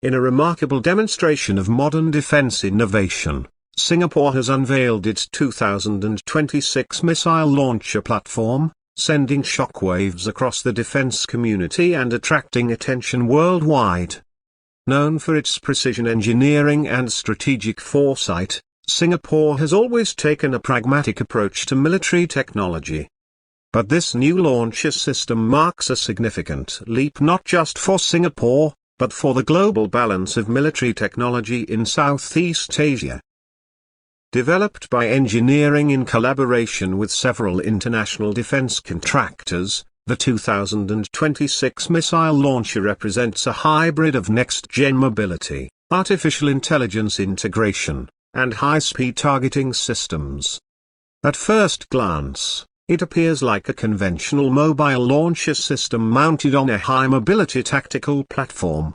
In a remarkable demonstration of modern defense innovation, Singapore has unveiled its 2026 missile launcher platform, sending shockwaves across the defense community and attracting attention worldwide. Known for its precision engineering and strategic foresight, Singapore has always taken a pragmatic approach to military technology. But this new launcher system marks a significant leap not just for Singapore, but for the global balance of military technology in Southeast Asia. Developed by engineering in collaboration with several international defense contractors, the 2026 missile launcher represents a hybrid of next-gen mobility, artificial intelligence integration, and high-speed targeting systems. At first glance, it appears like a conventional mobile launcher system mounted on a high-mobility tactical platform.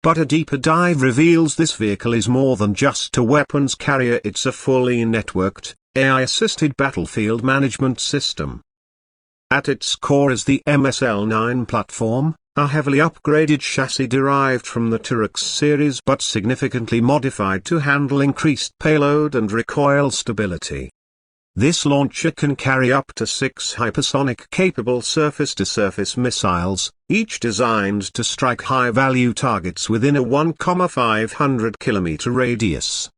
But a deeper dive reveals this vehicle is more than just a weapons carrier. It's a fully networked, AI-assisted battlefield management system. At its core is the MSL-9 platform, a heavily upgraded chassis derived from the Turux series but significantly modified to handle increased payload and recoil stability. This launcher can carry up to 6 hypersonic-capable surface-to-surface missiles, each designed to strike high-value targets within a 1,500 km radius.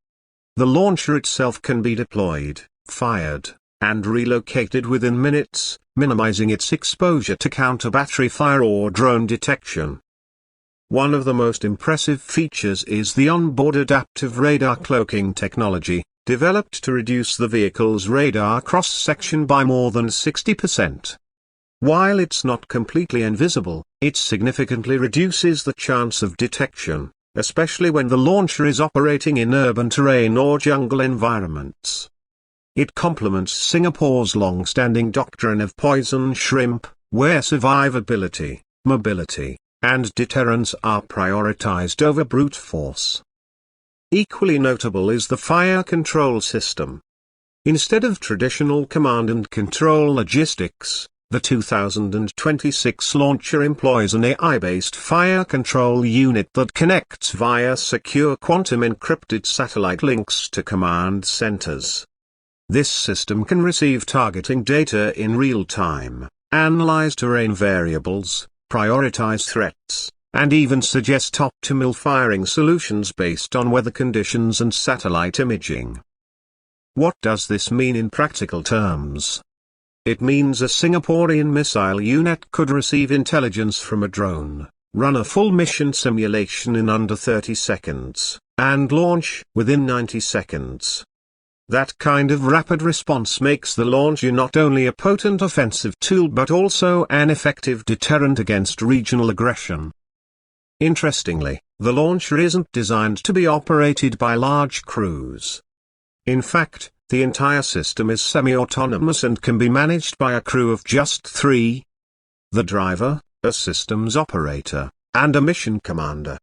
The launcher itself can be deployed, fired, and relocated within minutes, minimizing its exposure to counter-battery fire or drone detection. One of the most impressive features is the onboard adaptive radar cloaking technology, developed to reduce the vehicle's radar cross-section by more than 60%. While it's not completely invisible, it significantly reduces the chance of detection, especially when the launcher is operating in urban terrain or jungle environments. It complements Singapore's long-standing doctrine of poison shrimp, where survivability, mobility, and deterrence are prioritized over brute force. Equally notable is the fire control system. Instead of traditional command and control logistics, the 2026 launcher employs an AI-based fire control unit that connects via secure quantum-encrypted satellite links to command centers. This system can receive targeting data in real time, analyze terrain variables, prioritize threats, and even suggest optimal firing solutions based on weather conditions and satellite imaging. What does this mean in practical terms? It means a Singaporean missile unit could receive intelligence from a drone, run a full mission simulation in under 30 seconds, and launch within 90 seconds. That kind of rapid response makes the launcher not only a potent offensive tool but also an effective deterrent against regional aggression. Interestingly, the launcher isn't designed to be operated by large crews. In fact, the entire system is semi-autonomous and can be managed by a crew of just 3. The driver, a systems operator, and a mission commander.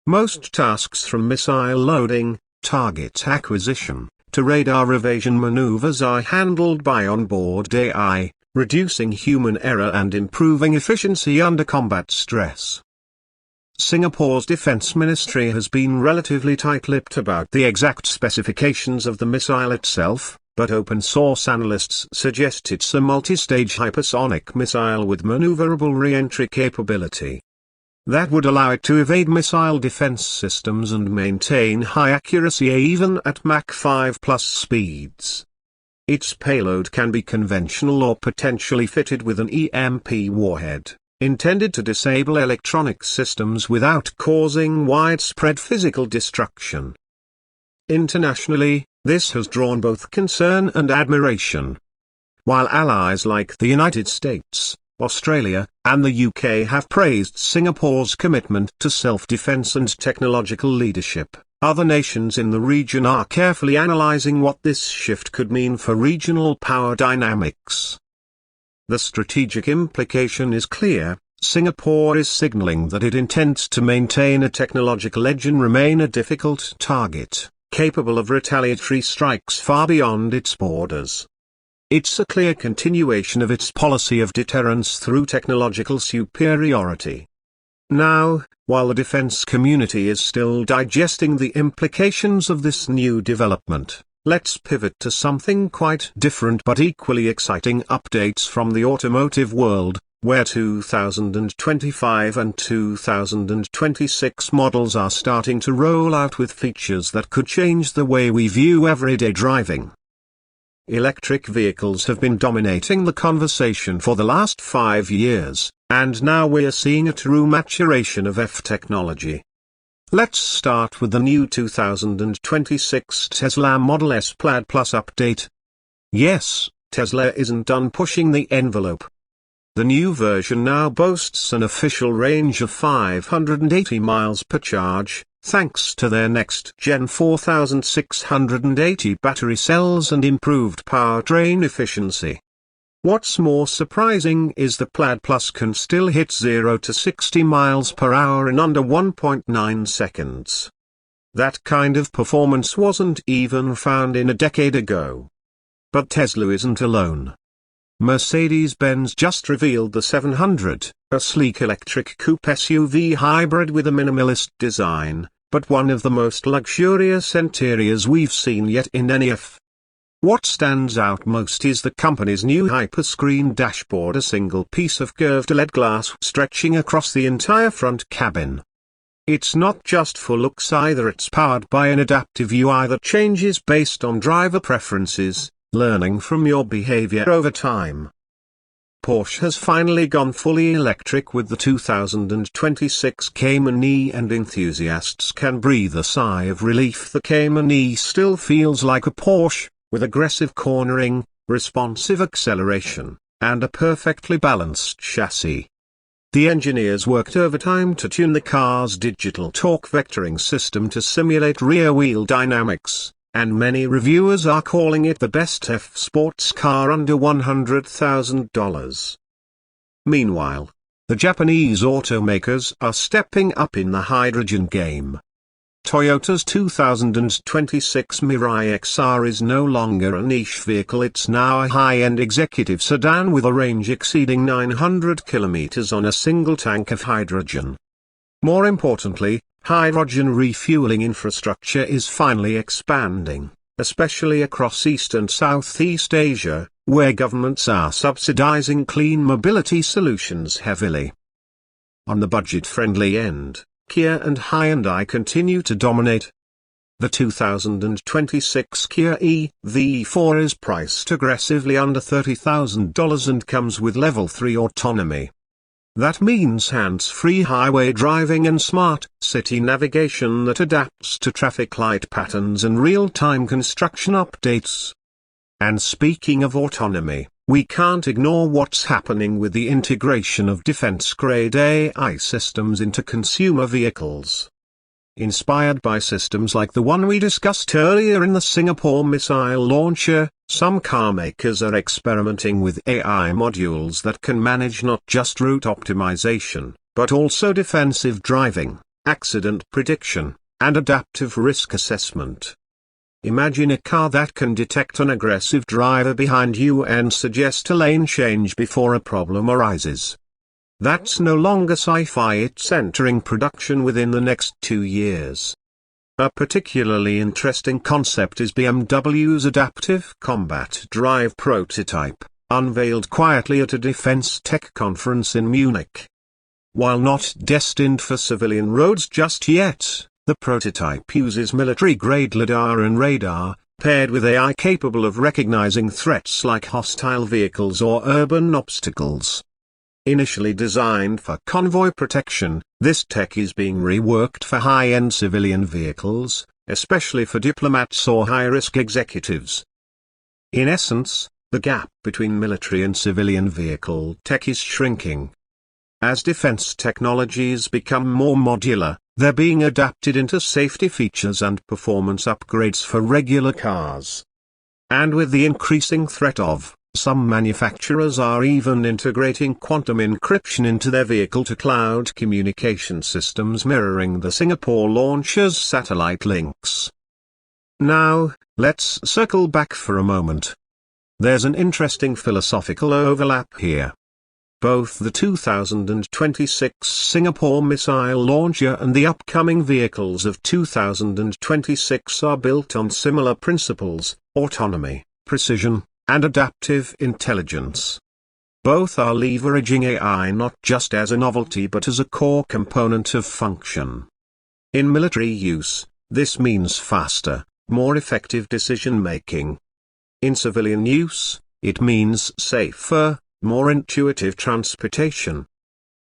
Most tasks from missile loading, target acquisition, to radar evasion maneuvers are handled by onboard AI, reducing human error and improving efficiency under combat stress. Singapore's Defence Ministry has been relatively tight-lipped about the exact specifications of the missile itself, but open-source analysts suggest it's a multi-stage hypersonic missile with maneuverable re-entry capability. That would allow it to evade missile defense systems and maintain high accuracy even at Mach 5+ speeds. Its payload can be conventional or potentially fitted with an EMP warhead, intended to disable electronic systems without causing widespread physical destruction. Internationally, this has drawn both concern and admiration. While allies like the United States, Australia, and the UK have praised Singapore's commitment to self-defense and technological leadership, other nations in the region are carefully analyzing what this shift could mean for regional power dynamics. The strategic implication is clear: Singapore is signaling that it intends to maintain a technological edge and remain a difficult target, capable of retaliatory strikes far beyond its borders. It's a clear continuation of its policy of deterrence through technological superiority. Now, while the defense community is still digesting the implications of this new development, let's pivot to something quite different but equally exciting: updates from the automotive world, where 2025 and 2026 models are starting to roll out with features that could change the way we view everyday driving. Electric vehicles have been dominating the conversation for the last 5 years, and now we're seeing a true maturation of EV technology. Let's start with the new 2026 Tesla Model S Plaid Plus update. Yes, Tesla isn't done pushing the envelope. The new version now boasts an official range of 580 miles per charge, thanks to their next-gen 4680 battery cells and improved powertrain efficiency. What's more surprising is the Plaid Plus can still hit 0 to 60 miles per hour in under 1.9 seconds. That kind of performance wasn't even found in a decade ago. But Tesla isn't alone. Mercedes-Benz just revealed the 700, a sleek electric coupe SUV hybrid with a minimalist design, but one of the most luxurious interiors we've seen yet in any EV. What stands out most is the company's new hyperscreen dashboard, a single piece of curved LED glass stretching across the entire front cabin. It's not just for looks either, it's powered by an adaptive UI that changes based on driver preferences, learning from your behavior over time. Porsche has finally gone fully electric with the 2026 Cayman E, and enthusiasts can breathe a sigh of relief. The Cayman E still feels like a Porsche, with aggressive cornering, responsive acceleration, and a perfectly balanced chassis. The engineers worked overtime to tune the car's digital torque vectoring system to simulate rear-wheel dynamics, and many reviewers are calling it the best EV sports car under $100,000. Meanwhile, the Japanese automakers are stepping up in the hydrogen game. Toyota's 2026 Mirai XR is no longer a niche vehicle, it's now a high-end executive sedan with a range exceeding 900 kilometers on a single tank of hydrogen. More importantly, hydrogen refueling infrastructure is finally expanding, especially across East and Southeast Asia, where governments are subsidizing clean mobility solutions heavily. On the budget-friendly end, Kia and Hyundai continue to dominate. The 2026 Kia EV4 is priced aggressively under $30,000 and comes with Level 3 autonomy. That means hands-free highway driving and smart city navigation that adapts to traffic light patterns and real-time construction updates. And speaking of autonomy, we can't ignore what's happening with the integration of defense-grade AI systems into consumer vehicles. Inspired by systems like the one we discussed earlier in the Singapore missile launcher, some car makers are experimenting with AI modules that can manage not just route optimization, but also defensive driving, accident prediction, and adaptive risk assessment. Imagine a car that can detect an aggressive driver behind you and suggest a lane change before a problem arises. That's no longer sci-fi, it's entering production within the next 2 years. A particularly interesting concept is BMW's adaptive combat drive prototype, unveiled quietly at a defense tech conference in Munich. While not destined for civilian roads just yet, the prototype uses military-grade LiDAR and radar, paired with AI capable of recognizing threats like hostile vehicles or urban obstacles. Initially designed for convoy protection, this tech is being reworked for high-end civilian vehicles, especially for diplomats or high-risk executives. In essence, the gap between military and civilian vehicle tech is shrinking. As defense technologies become more modular, they're being adapted into safety features and performance upgrades for regular cars. And with the increasing threat of, some manufacturers are even integrating quantum encryption into their vehicle-to-cloud communication systems, mirroring the Singapore launcher's satellite links. Now, let's circle back for a moment. There's an interesting philosophical overlap here. Both the 2026 Singapore missile launcher and the upcoming vehicles of 2026 are built on similar principles: autonomy, precision, and adaptive intelligence. Both are leveraging AI not just as a novelty but as a core component of function. In military use, this means faster, more effective decision-making. In civilian use, it means safer, more intuitive transportation.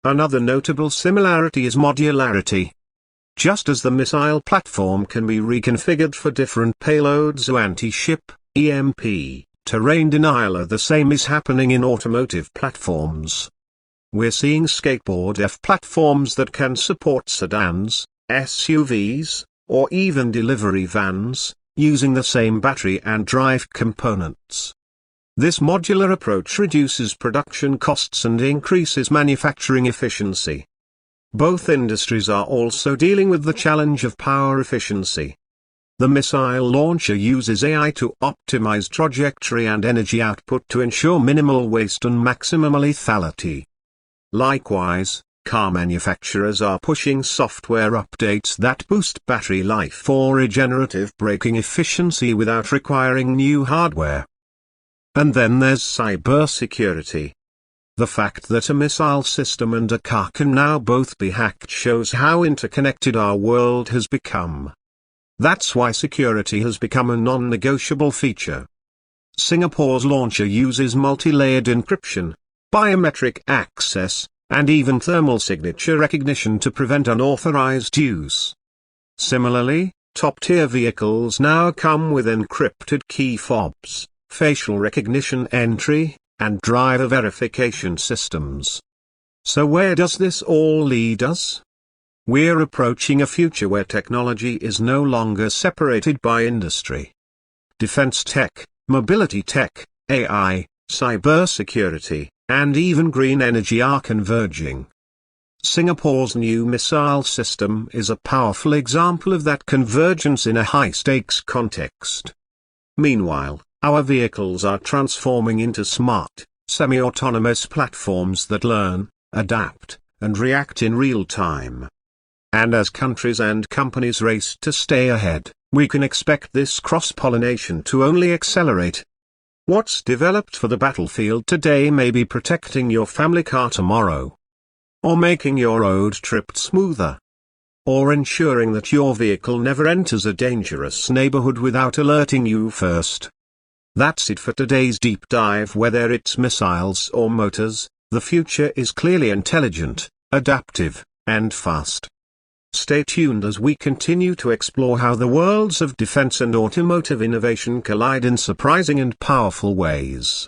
Another notable similarity is modularity. Just as the missile platform can be reconfigured for different payloads, anti-ship, EMP, terrain denial, the same is happening in automotive platforms. We're seeing skateboard F platforms that can support sedans, SUVs, or even delivery vans, using the same battery and drive components. This modular approach reduces production costs and increases manufacturing efficiency. Both industries are also dealing with the challenge of power efficiency. The missile launcher uses AI to optimize trajectory and energy output to ensure minimal waste and maximum lethality. Likewise, car manufacturers are pushing software updates that boost battery life or regenerative braking efficiency without requiring new hardware. And then there's cybersecurity. The fact that a missile system and a car can now both be hacked shows how interconnected our world has become. That's why security has become a non-negotiable feature. Singapore's launcher uses multi-layered encryption, biometric access, and even thermal signature recognition to prevent unauthorized use. Similarly, top-tier vehicles now come with encrypted key fobs, facial recognition entry, and driver verification systems. So where does this all lead us? We're approaching a future where technology is no longer separated by industry. Defense tech, mobility tech, AI, cybersecurity, and even green energy are converging. Singapore's new missile system is a powerful example of that convergence in a high-stakes context. Meanwhile, our vehicles are transforming into smart, semi-autonomous platforms that learn, adapt, and react in real time. And as countries and companies race to stay ahead, we can expect this cross-pollination to only accelerate. What's developed for the battlefield today may be protecting your family car tomorrow. Or making your road trip smoother. Or ensuring that your vehicle never enters a dangerous neighborhood without alerting you first. That's it for today's deep dive. Whether it's missiles or motors, the future is clearly intelligent, adaptive, and fast. Stay tuned as we continue to explore how the worlds of defense and automotive innovation collide in surprising and powerful ways.